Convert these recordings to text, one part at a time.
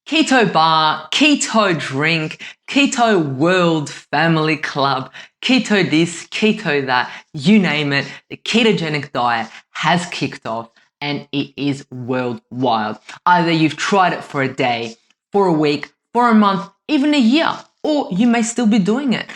Keto bar, keto drink, keto world family club, keto this, keto that, you name it. The ketogenic diet has kicked off and it is worldwide. Either you've tried it for a day, for a week, for a month, even a year, or you may still be doing it.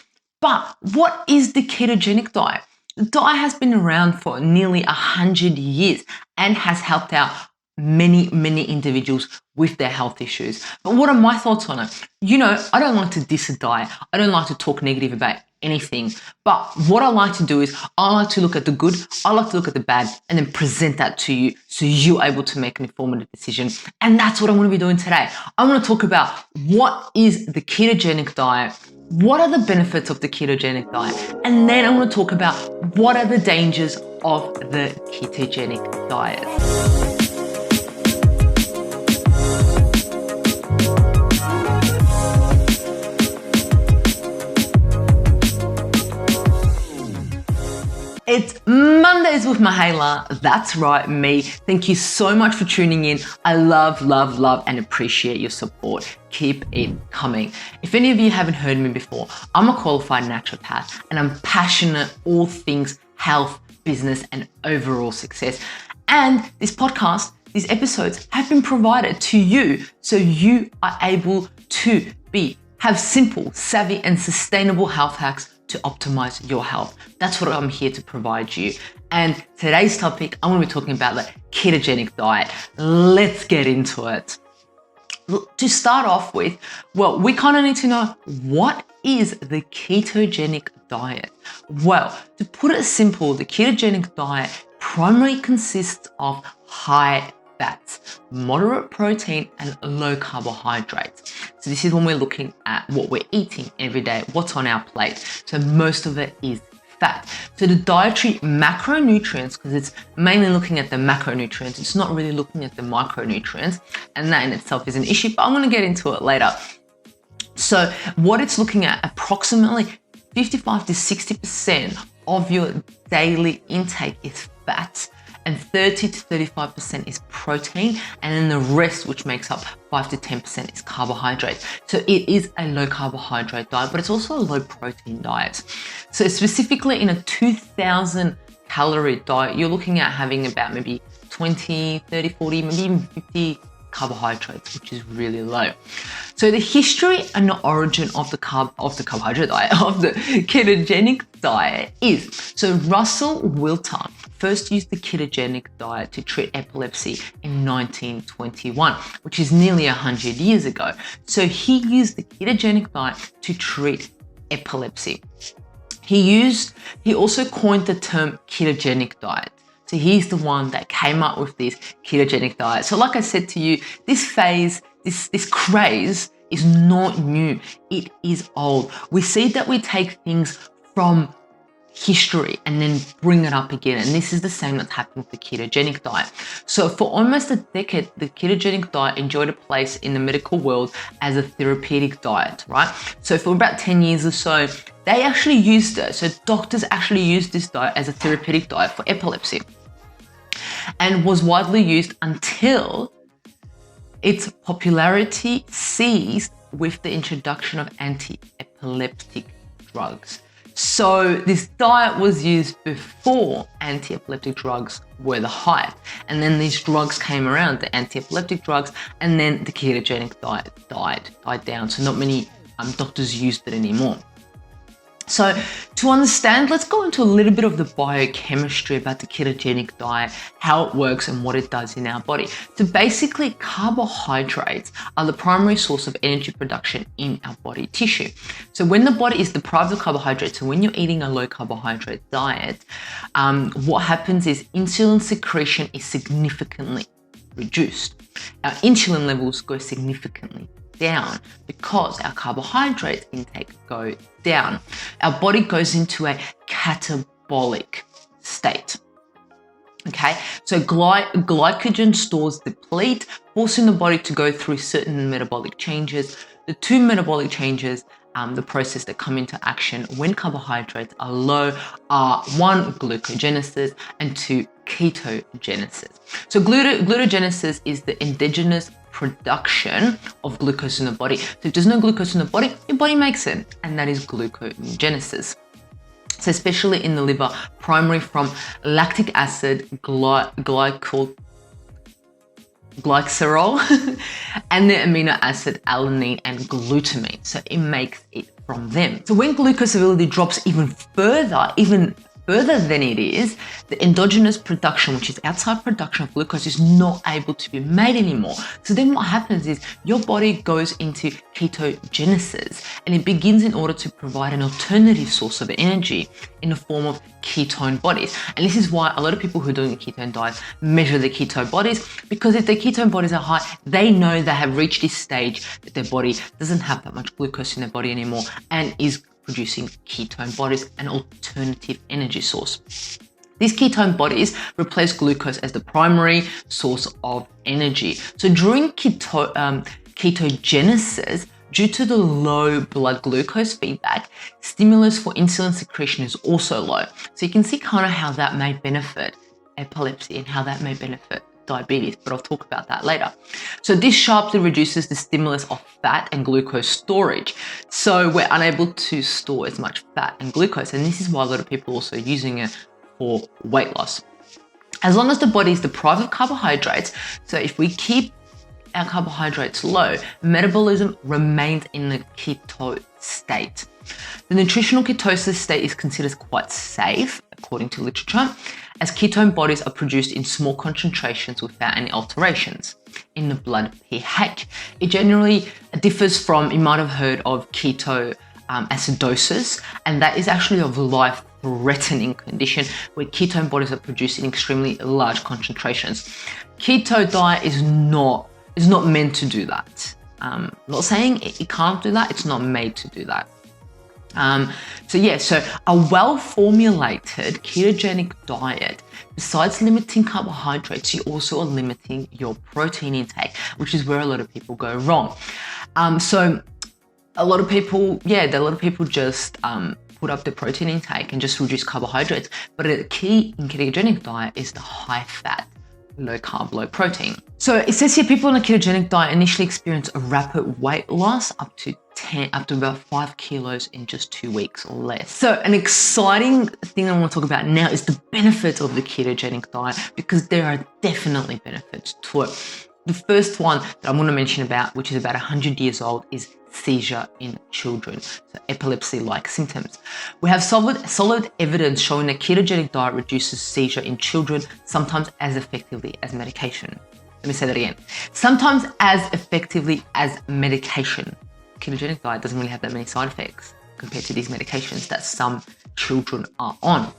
But what is the ketogenic diet? The diet has been around for nearly 100 years and has helped out many individuals with their health issues. But what are my thoughts on it? I don't like to diss a diet. I don't like to talk negative about anything. But what I like to do is I like to look at the good, I like to look at the bad, and then present that to you so you're able to make an informative decision. And that's what I'm going to be doing today. I'm going to talk about what is the ketogenic diet, what are the benefits of the ketogenic diet, and then I'm going to talk about what are the dangers of the ketogenic diet. It's Mondays with Mihaela. That's right, me. Thank you so much for tuning in. I love, and appreciate your support. Keep it coming. If any of you haven't heard me before, I'm a qualified naturopath and I'm passionate all things health, business, and overall success. And this podcast, these episodes have been provided to you so you are able to have simple, savvy, and sustainable health hacks to optimize your health. That's what I'm here to provide you. And today's topic, I'm going to be talking about the ketogenic diet. Let's get into it. To start off with, we kind of need to know, what is the ketogenic diet? Well, to put it simple, the ketogenic diet primarily consists of high fats, moderate protein, and low carbohydrates. So this is when we're looking at what we're eating every day, what's on our plate. So most of it is fat. So the dietary macronutrients, because it's mainly looking at the macronutrients, it's not really looking at the micronutrients, and that in itself is an issue, but I'm going to get into it later. So what it's looking at, approximately 55 to 60% of your daily intake is fat, and 30 to 35% is protein, and then the rest, which makes up 5 to 10%, is carbohydrates. So it is a low carbohydrate diet, but it's also a low protein diet. So specifically in a 2,000 calorie diet, you're looking at having about maybe 20, 30, 40, maybe even 50 carbohydrates, which is really low. So the history and the origin of the carbohydrate diet, of the ketogenic diet is, so Russell Wilter first used the ketogenic diet to treat epilepsy in 1921, which is nearly 100 years ago. So he used the ketogenic diet to treat epilepsy. He also coined the term ketogenic diet. So he's the one that came up with this ketogenic diet. So like I said to you, this phase, this craze is not new. It is old. We see that we take things from history and then bring it up again. And this is the same that's happened with the ketogenic diet. So for almost a decade, the ketogenic diet enjoyed a place in the medical world as a therapeutic diet, right? So for about 10 years or so, they actually used it. So doctors actually used this diet as a therapeutic diet for epilepsy, and was widely used until its popularity ceased with the introduction of anti-epileptic drugs. So this diet was used before anti-epileptic drugs were the hype, and then these drugs came around, the anti-epileptic drugs, and then the ketogenic diet died down. So not many doctors used it anymore. So to understand, let's go into a little bit of the biochemistry about the ketogenic diet, how it works and what it does in our body. So basically, carbohydrates are the primary source of energy production in our body tissue. So when the body is deprived of carbohydrates, so when you're eating a low carbohydrate diet, what happens is insulin secretion is significantly reduced. Our insulin levels go significantly down because our carbohydrate intake go down. Our body goes into a catabolic state. Okay, so glycogen stores deplete, forcing the body to go through certain metabolic changes. The two metabolic changes, the process that come into action when carbohydrates are low, are 1, glucogenesis, and 2, ketogenesis. So glucogenesis is the endogenous production of glucose in the body. So if there's no glucose in the body, your body makes it, and that is gluconeogenesis. So especially in the liver, primary from lactic acid, glycerol, and the amino acid alanine and glutamine. So it makes it from them. So when glucose availability drops even further than it is, the endogenous production, which is outside production of glucose, is not able to be made anymore. So then what happens is your body goes into ketogenesis, and it begins in order to provide an alternative source of energy in the form of ketone bodies. And this is why a lot of people who are doing a ketone diet measure their ketone bodies, because if their ketone bodies are high, they know they have reached this stage that their body doesn't have that much glucose in their body anymore and is producing ketone bodies, an alternative energy source. These ketone bodies replace glucose as the primary source of energy. So during ketogenesis, due to the low blood glucose feedback, stimulus for insulin secretion is also low. So you can see kind of how that may benefit epilepsy and how that may benefit diabetes, but I'll talk about that later. So this sharply reduces the stimulus of fat and glucose storage. So we're unable to store as much fat and glucose, and this is why a lot of people are also using it for weight loss. As long as the body is deprived of carbohydrates, so if we keep our carbohydrates low, metabolism remains in the keto state. The nutritional ketosis state is considered quite safe, according to literature, as ketone bodies are produced in small concentrations without any alterations in the blood pH. It generally differs from, you might have heard of ketoacidosis, and that is actually a life-threatening condition where ketone bodies are produced in extremely large concentrations. Keto diet is not meant to do that. Not saying it can't do that, it's not made to do that. So a well-formulated ketogenic diet, besides limiting carbohydrates, you also are limiting your protein intake, which is where a lot of people go wrong. So a lot of people just put up the protein intake and just reduce carbohydrates. But the key in ketogenic diet is the high fat, low carb, low protein. So it says here people on a ketogenic diet initially experience a rapid weight loss up to about 5 kilos in just 2 weeks or less. So an exciting thing I want to talk about now is the benefits of the ketogenic diet, because there are definitely benefits to it. The first one that I'm going to mention about, which is about 100 years old, is seizure in children, so epilepsy-like symptoms. We have solid evidence showing that ketogenic diet reduces seizure in children, sometimes as effectively as medication. Let me say that again. Sometimes as effectively as medication. Ketogenic diet doesn't really have that many side effects compared to these medications that some children are on.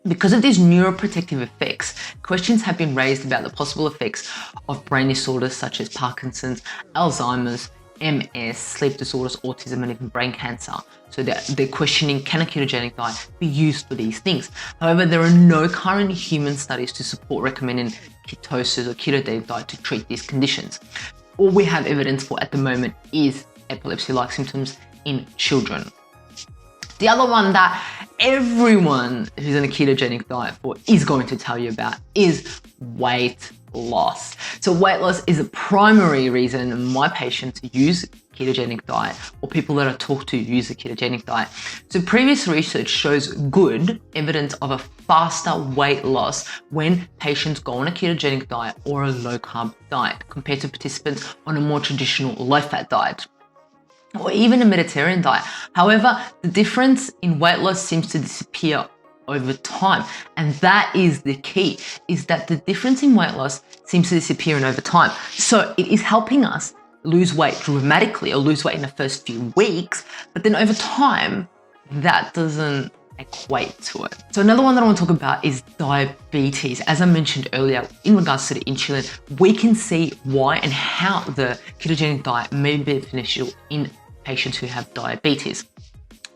Because of these neuroprotective effects, questions have been raised about the possible effects of brain disorders such as Parkinson's, Alzheimer's, MS, sleep disorders, autism, and even brain cancer. So they're questioning, can a ketogenic diet be used for these things? However, there are no current human studies to support recommending ketosis or ketogenic diet to treat these conditions. All we have evidence for at the moment is epilepsy-like symptoms in children. The other one that everyone who's on a ketogenic diet for is going to tell you about is weight loss. So weight loss is a primary reason my patients use ketogenic diet, or people that I talk to use the ketogenic diet. So previous research shows good evidence of a faster weight loss when patients go on a ketogenic diet or a low carb diet compared to participants on a more traditional low fat diet, or even a Mediterranean diet. However, the difference in weight loss seems to disappear over time. And that is the key, is that the difference in weight loss seems to disappear over time. So it is helping us lose weight dramatically, or lose weight in the first few weeks, but then over time, that doesn't equate to it. So another one that I want to talk about is diabetes. As I mentioned earlier, in regards to the insulin, we can see why and how the ketogenic diet may be beneficial in patients who have diabetes.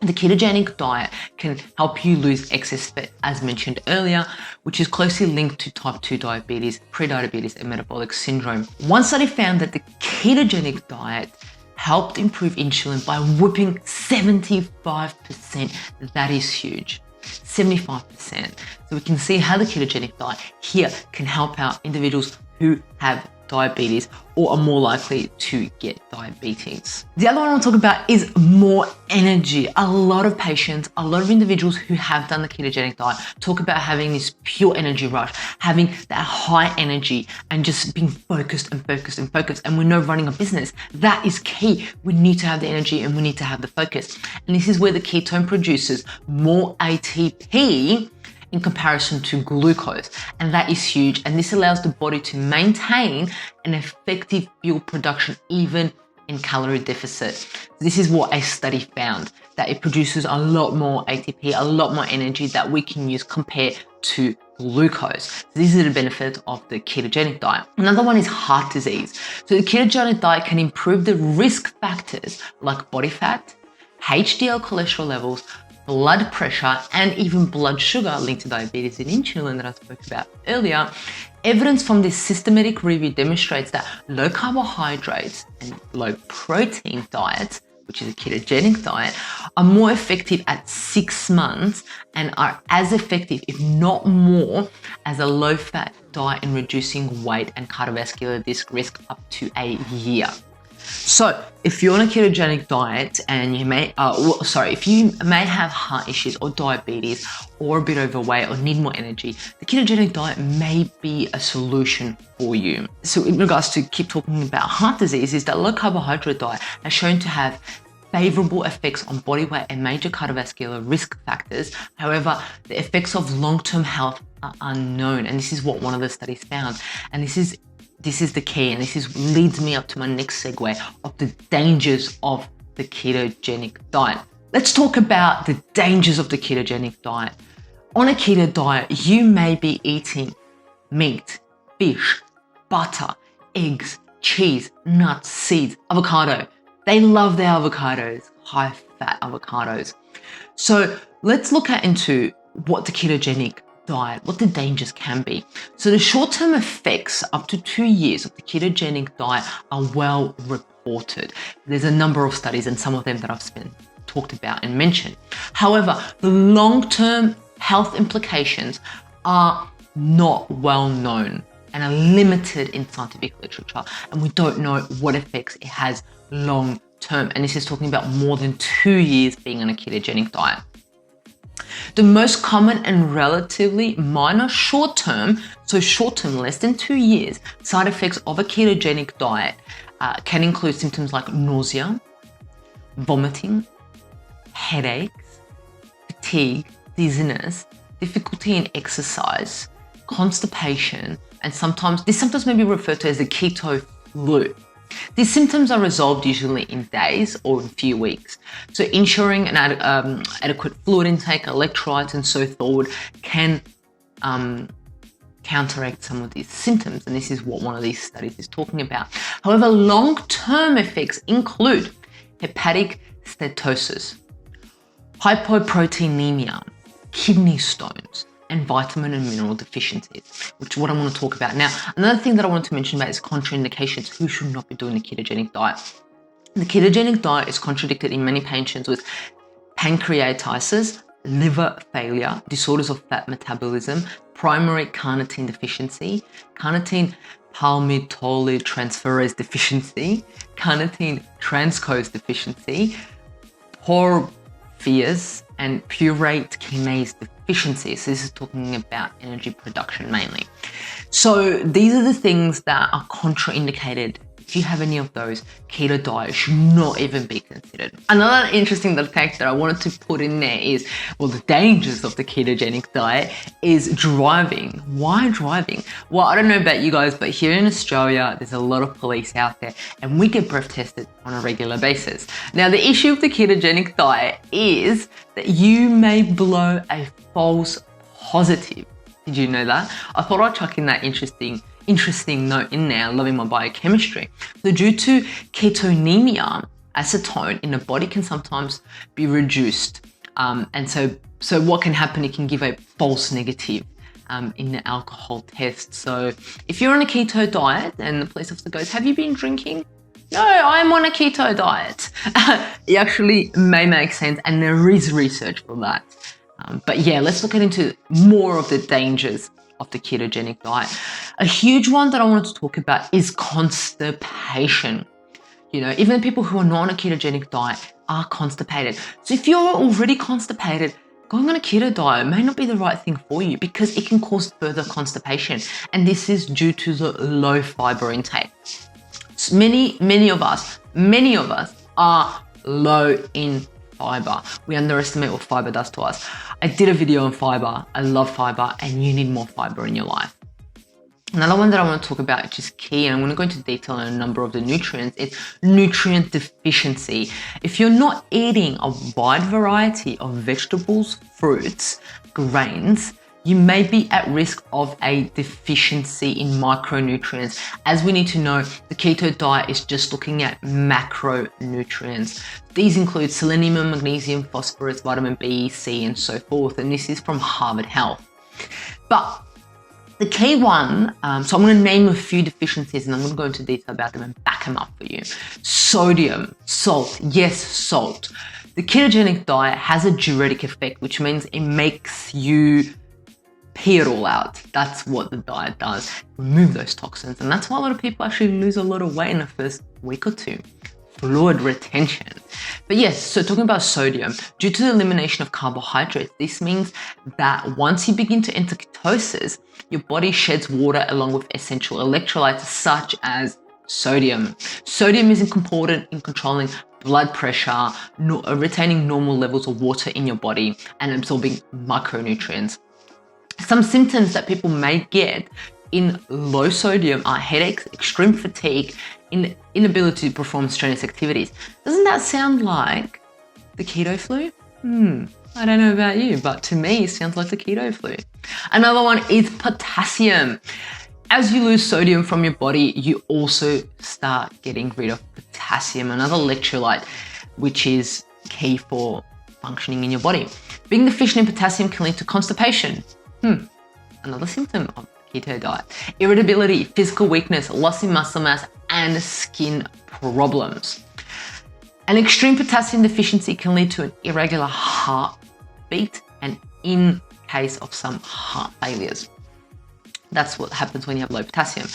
The ketogenic diet can help you lose excess fat, as mentioned earlier, which is closely linked to type 2 diabetes, prediabetes, and metabolic syndrome. One study found that the ketogenic diet helped improve insulin by whooping 75%. That is huge. 75%. So we can see how the ketogenic diet here can help out individuals who have diabetes or are more likely to get diabetes. The other one I want to talk about is more energy. A lot of patients, a lot of individuals who have done the ketogenic diet talk about having this pure energy rush, having that high energy and just being focused and focused and focused. And we know running a business, that is key. We need to have the energy and we need to have the focus. And this is where the ketone produces more ATP in comparison to glucose. And that is huge. And this allows the body to maintain an effective fuel production even in calorie deficit. This is what a study found, that it produces a lot more ATP, a lot more energy that we can use compared to glucose. These are the benefits of the ketogenic diet. Another one is heart disease. So the ketogenic diet can improve the risk factors like body fat, HDL cholesterol levels, blood pressure, and even blood sugar linked to diabetes and insulin that I spoke about earlier. Evidence from this systematic review demonstrates that low carbohydrates and low protein diets, which is a ketogenic diet, are more effective at 6 months and are as effective, if not more, as a low fat diet in reducing weight and cardiovascular risk up to a year. So if you're on a ketogenic diet and you may, if you may have heart issues or diabetes or a bit overweight or need more energy, the ketogenic diet may be a solution for you. So in regards to keep talking about heart disease, is that low carbohydrate diet has shown to have favorable effects on body weight and major cardiovascular risk factors. However, the effects of long-term health are unknown. And this is what one of the studies found. And this is the key, and leads me up to my next segue of the dangers of the ketogenic diet. Let's talk about the dangers of the ketogenic diet. On a keto diet, you may be eating meat, fish, butter, eggs, cheese, nuts, seeds, avocado. They love their avocados, high-fat avocados. So let's look into what the ketogenic diet, what the dangers can be. So the short-term effects up to 2 years of the ketogenic diet are well reported. There's a number of studies and some of them that I've talked about and mentioned. However, the long-term health implications are not well known and are limited in scientific literature, and we don't know what effects it has long-term. And this is talking about more than 2 years being on a ketogenic diet. The most common and relatively minor short-term, less than 2 years, side effects of a ketogenic diet can include symptoms like nausea, vomiting, headaches, fatigue, dizziness, difficulty in exercise, constipation, and this may be referred to as the keto flu. These symptoms are resolved usually in days or in a few weeks. So ensuring an adequate fluid intake, electrolytes, and so forth can counteract some of these symptoms. And this is what one of these studies is talking about. However, long-term effects include hepatic steatosis, hypoproteinemia, kidney stones, and vitamin and mineral deficiencies, which is what I want to talk about now. Another thing that I wanted to mention about is contraindications. Who should not be doing the ketogenic diet? The ketogenic diet is contradicted in many patients with pancreatitis, liver failure, disorders of fat metabolism, primary carnitine deficiency, carnitine palmitoyltransferase deficiency, carnitine transcose deficiency, porphyrias, and purate kinase deficiency. So this is talking about energy production mainly. So these are the things that are contraindicated. If you have any of those, keto diet should not even be considered. Another interesting fact that I wanted to put in there is, well, the dangers of the ketogenic diet is driving. Why driving? Well, I don't know about you guys, but here in Australia, there's a lot of police out there and we get breath tested on a regular basis. Now, the issue of the ketogenic diet is that you may blow a false positive. Did you know that? I thought I'd chuck in that interesting note in there, loving my biochemistry. So due to ketonemia, acetone in the body can sometimes be reduced. And so what can happen, it can give a false negative in the alcohol test. So if you're on a keto diet and the police officer goes, have you been drinking? No, I'm on a keto diet. It actually may make sense, and there is research for that. But yeah, let's look into more of the dangers of the ketogenic diet. A huge one that I wanted to talk about is constipation. You know, even the people who are not on a ketogenic diet are constipated. So if you're already constipated, going on a keto diet may not be the right thing for you because it can cause further constipation. And this is due to the low fiber intake. So many of us are low in fiber. We underestimate what fiber does to us. I did a video on fiber. I love fiber, and you need more fiber in your life. Another one that I want to talk about, which is key, and I'm going to go into detail on a number of the nutrients, is nutrient deficiency. If you're not eating a wide variety of vegetables, fruits, grains, you may be at risk of a deficiency in micronutrients. As we need to know, the keto diet is just looking at macronutrients. These include selenium, magnesium, phosphorus, vitamin B, C, and so forth. And this is from Harvard Health. But the key one, so I'm going to name a few deficiencies and I'm going to go into detail about them and back them up for you. Sodium, salt, yes, salt. The ketogenic diet has a diuretic effect, which means it makes you pee it all out. That's what the diet does. Remove those toxins. And that's why a lot of people actually lose a lot of weight in the first week or two. Fluid retention. But yes, so talking about sodium, due to the elimination of carbohydrates, this means that once you begin to enter ketosis, your body sheds water along with essential electrolytes such as sodium. Sodium is important in controlling blood pressure, retaining normal levels of water in your body, and absorbing micronutrients. Some symptoms that people may get in low sodium are headaches, extreme fatigue, inability to perform strenuous activities. Doesn't that sound like the keto flu? I don't know about you, but to me, it sounds like the keto flu. Another one is potassium. As you lose sodium from your body, you also start getting rid of potassium, another electrolyte, which is key for functioning in your body. Being deficient in potassium can lead to constipation. Another symptom of keto diet. Irritability, physical weakness, loss in muscle mass, and skin problems. An extreme potassium deficiency can lead to an irregular heartbeat and in case of some heart failures. That's what happens when you have low potassium.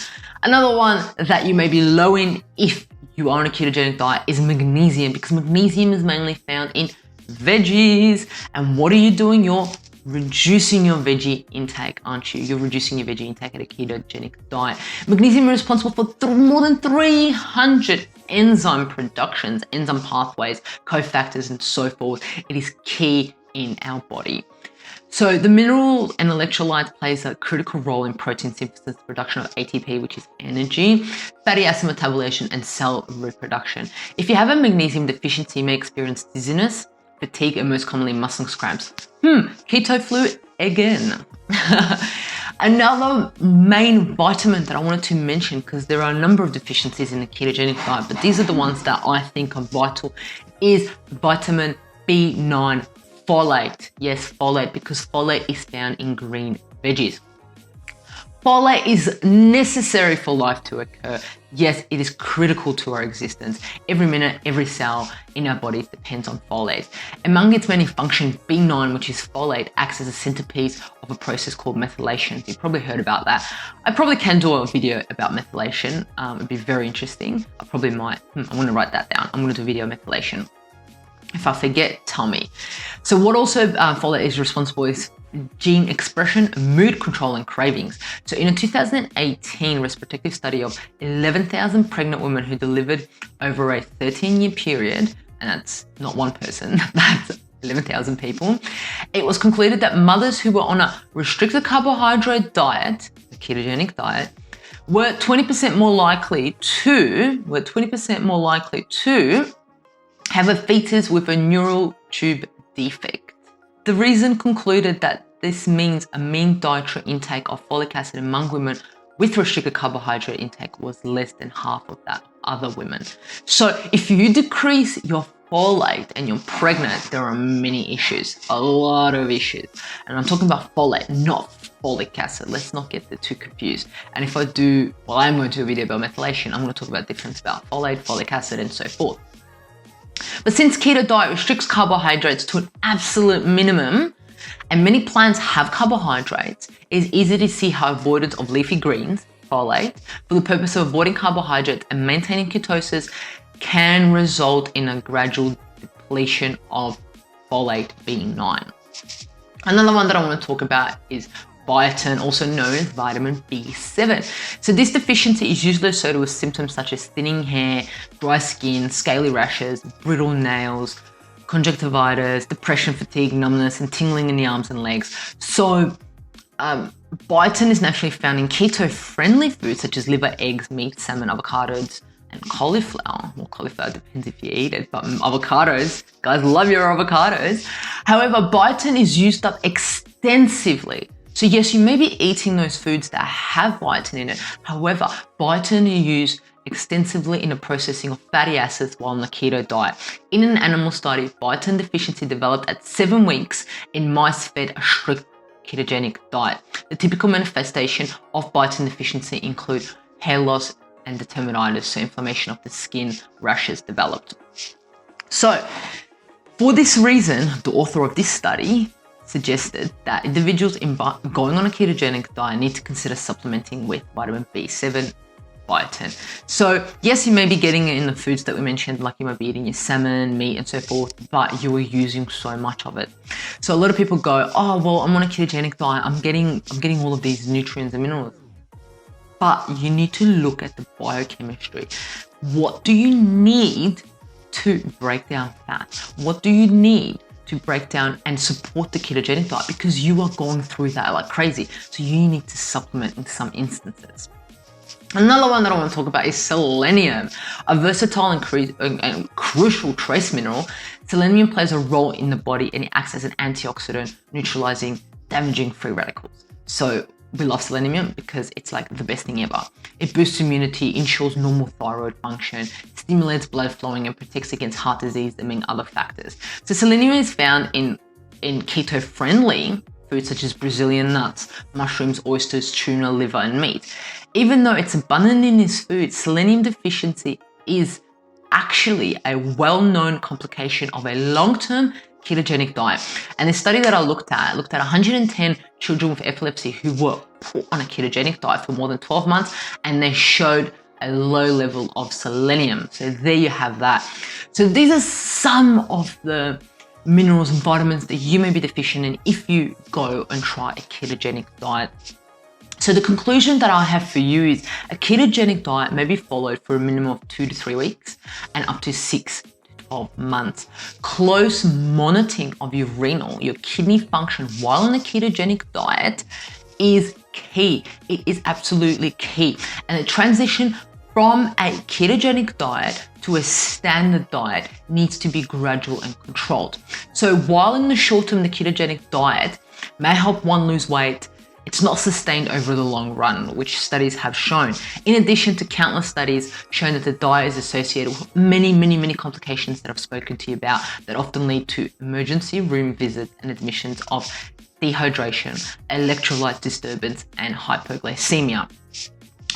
Another one that you may be low in if you are on a ketogenic diet is magnesium, because magnesium is mainly found in veggies. And what are you doing? You're reducing your veggie intake, aren't you? You're reducing your veggie intake at a ketogenic diet. Magnesium is responsible for more than 300 enzyme productions, enzyme pathways, cofactors, and so forth. It is key in our body. So the mineral and electrolytes plays a critical role in protein synthesis, production of ATP, which is energy, fatty acid metabolism, and cell reproduction. If you have a magnesium deficiency, you may experience dizziness, fatigue, and most commonly muscle cramps. Keto flu again. Another main vitamin that I wanted to mention, because there are a number of deficiencies in the ketogenic diet, but these are the ones that I think are vital, is vitamin B9, folate. Yes, folate, because folate is found in green veggies. Folate is necessary for life to occur. Yes, it is critical to our existence. Every minute, every cell in our bodies depends on folate. Among its many functions, B9, which is folate, acts as a centerpiece of a process called methylation. You've probably heard about that. I probably can do a video about methylation. It'd be very interesting. I probably might. I'm going to write that down. I'm going to do a video on methylation. If I forget, tell me. So what also folate is responsible is gene expression, mood control, and cravings. So in a 2018 retrospective study of 11,000 pregnant women who delivered over a 13-year period, and that's not one person, that's 11,000 people, it was concluded that mothers who were on a restricted carbohydrate diet, the ketogenic diet, were 20% more likely to have a fetus with a neural tube defect. The reason concluded that this means a mean dietary intake of folic acid among women with restricted carbohydrate intake was less than half of that of other women. So if you decrease your folate and you're pregnant, there are many issues, a lot of issues. And I'm talking about folate, not folic acid. Let's not get the two confused. And if I do, well, I'm going to do a video about methylation. I'm going to talk about difference about folate, folic acid, and so forth. But since keto diet restricts carbohydrates to an absolute minimum, and many plants have carbohydrates, it's easy to see how avoidance of leafy greens, folate, for the purpose of avoiding carbohydrates and maintaining ketosis can result in a gradual depletion of folate, B9. Another one that I want to talk about is biotin, also known as vitamin B7. So this deficiency is usually associated with symptoms such as thinning hair, dry skin, scaly rashes, brittle nails, conjunctivitis, depression, fatigue, numbness, and tingling in the arms and legs. So biotin is naturally found in keto-friendly foods such as liver, eggs, meat, salmon, avocados, and cauliflower. Well, cauliflower depends if you eat it, but avocados, guys love your avocados. However, biotin is used up extensively. So yes, you may be eating those foods that have biotin in it. However, biotin is used extensively in the processing of fatty acids while on the keto diet. In an animal study, biotin deficiency developed at 7 weeks in mice fed a strict ketogenic diet. The typical manifestation of biotin deficiency include hair loss and dermatitis, so inflammation of the skin, rashes developed. So for this reason, the author of this study suggested that individuals going on a ketogenic diet need to consider supplementing with vitamin B7, biotin. So yes, you may be getting it in the foods that we mentioned, like you might be eating your salmon, meat, and so forth, but you are using so much of it. So a lot of people go, oh, well, I'm on a ketogenic diet. I'm getting all of these nutrients and minerals. But you need to look at the biochemistry. What do you need to break down fat? What do you need to break down and support the ketogenic diet? Because you are going through that like crazy. So you need to supplement in some instances. Another one that I want to talk about is selenium, a versatile and crucial trace mineral. Selenium plays a role in the body and it acts as an antioxidant, neutralizing damaging free radicals. So we love selenium because it's like the best thing ever. It boosts immunity, ensures normal thyroid function, stimulates blood flowing, and protects against heart disease, among other factors. So selenium is found in keto-friendly foods such as Brazilian nuts, mushrooms, oysters, tuna, liver, and meat. Even though it's abundant in this food, selenium deficiency is actually a well-known complication of a long-term ketogenic diet. And the study that I looked at 110 children with epilepsy who were put on a ketogenic diet for more than 12 months, and they showed a low level of selenium. So there you have that. So these are some of the minerals and vitamins that you may be deficient in if you go and try a ketogenic diet. So the conclusion that I have for you is a ketogenic diet may be followed for a minimum of 2 to 3 weeks and up to 6 to 12 months. Close monitoring of your renal, your kidney function while on a ketogenic diet is key. It is absolutely key. And the transition from a ketogenic diet to a standard diet needs to be gradual and controlled. So while in the short term, the ketogenic diet may help one lose weight, it's not sustained over the long run, which studies have shown. In addition to countless studies showing that the diet is associated with many complications that I've spoken to you about that often lead to emergency room visits and admissions of dehydration, electrolyte disturbance, and hypoglycemia.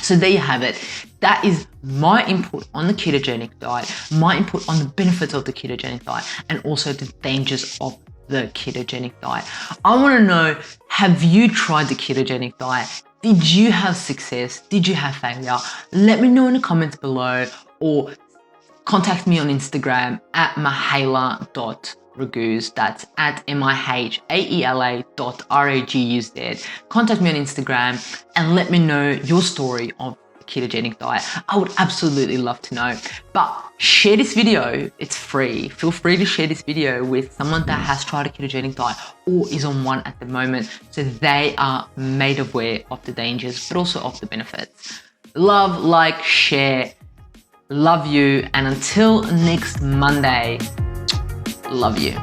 So there you have it. That is my input on the ketogenic diet, my input on the benefits of the ketogenic diet, and also the dangers of the ketogenic diet. I want to know, have you tried the ketogenic diet? Did you have success? Did you have failure? Let me know in the comments below, or contact me on Instagram at mihaela.raguz. That's at mihaela.raguz. Contact me on Instagram and let me know your story of ketogenic diet. I would absolutely love to know. But share this video, it's free. Feel free to share this video with someone that has tried a ketogenic diet or is on one at the moment, so they are made aware of the dangers but also of the benefits. Love, like, share. Love you, and until next Monday, love you.